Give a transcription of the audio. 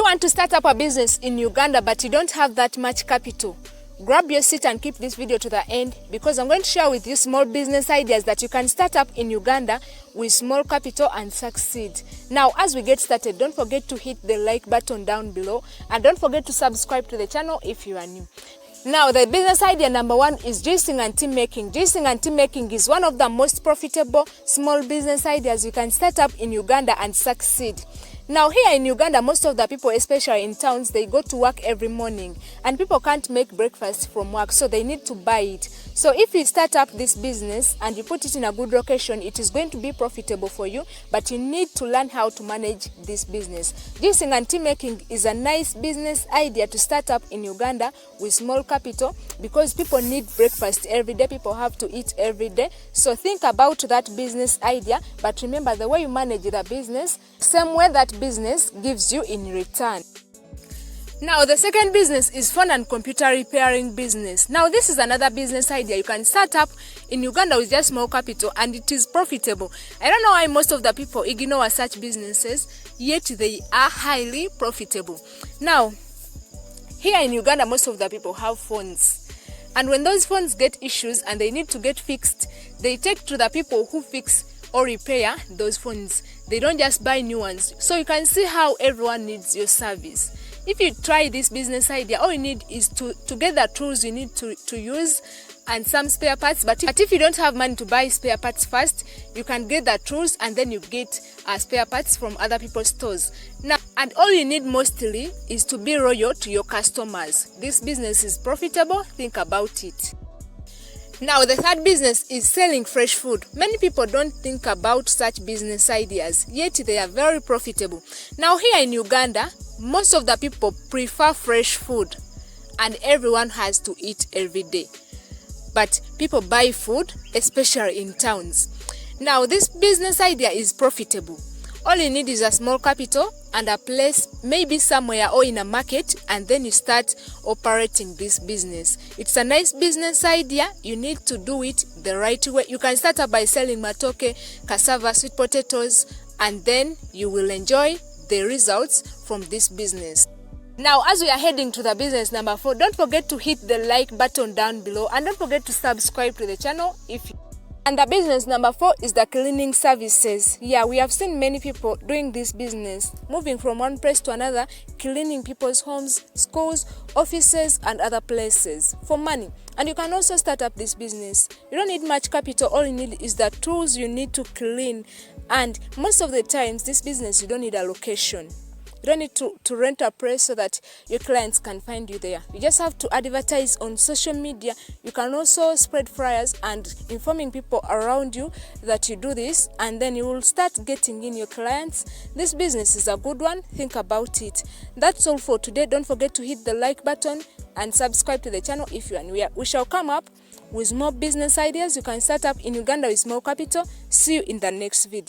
want to start up a business in Uganda but you don't have that much capital? Grab your seat and keep this video to the end, because I'm going to share with you small business ideas that you can start up in Uganda with small capital and succeed. Now, as we get started, don't forget to hit the like button down below and don't forget to subscribe to the channel if you are new. Now, the business idea number one is juicing and tea making. Juicing and tea making is one of the most profitable small business ideas you can start up in Uganda and succeed. Now, here in Uganda, most of the people, especially in towns, they go to work every morning and people can't make breakfast from work, so they need to buy it. So if you start up this business and you put it in a good location, it is going to be profitable for you, but you need to learn how to manage this business. Juicing and tea making is a nice business idea to start up in Uganda with small capital, because people need breakfast every day, people have to eat every day. So think about that business idea, but remember, the way you manage the business, same way that business gives you in return. Now, the second business is phone and computer repairing business. Now, this is another business idea you can start up in Uganda with just small capital, and it is profitable. I don't know why most of the people ignore such businesses, yet they are highly profitable. Now, here in Uganda, most of the people have phones, and when those phones get issues and they need to get fixed, they take to the people who fix or repair those phones. They don't just buy new ones. So you can see how everyone needs your service. If you try this business idea, all you need is to get the tools you need to use and some spare parts. But if you don't have money to buy spare parts first, you can get the tools and then you get spare parts from other people's stores. Now, and all you need mostly is to be loyal to your customers. This business is profitable. Think about it. Now, the third business is selling fresh food. Many people don't think about such business ideas, yet they are very profitable. Now, here in Uganda, most of the people prefer fresh food and everyone has to eat every day. But people buy food, especially in towns. Now, this business idea is profitable. All you need is a small capital and a place, maybe somewhere or in a market, and then you start operating this business. It's a nice business idea. You need to do it the right way. You can start up by selling matoke, cassava, sweet potatoes, and then you will enjoy the results from this business. Now, as we are heading to the business number 4, don't forget to hit the like button down below and don't forget to subscribe to the channel if you. And the business number 4 is the cleaning services. Yeah, we have seen many people doing this business, moving from one place to another, cleaning people's homes, schools, offices, and other places for money. And you can also start up this business. You don't need much capital. All you need is the tools you need to clean. And most of the times, this business, you don't need a location. You don't need to rent a place so that your clients can find you there. You just have to advertise on social media. You can also spread flyers and informing people around you that you do this, and then you will start getting in your clients. This business is a good one. Think about it. That's all for today. Don't forget to hit the like button and subscribe to the channel if you are new. We shall come up with more business ideas you can start up in Uganda with small capital. See you in the next video.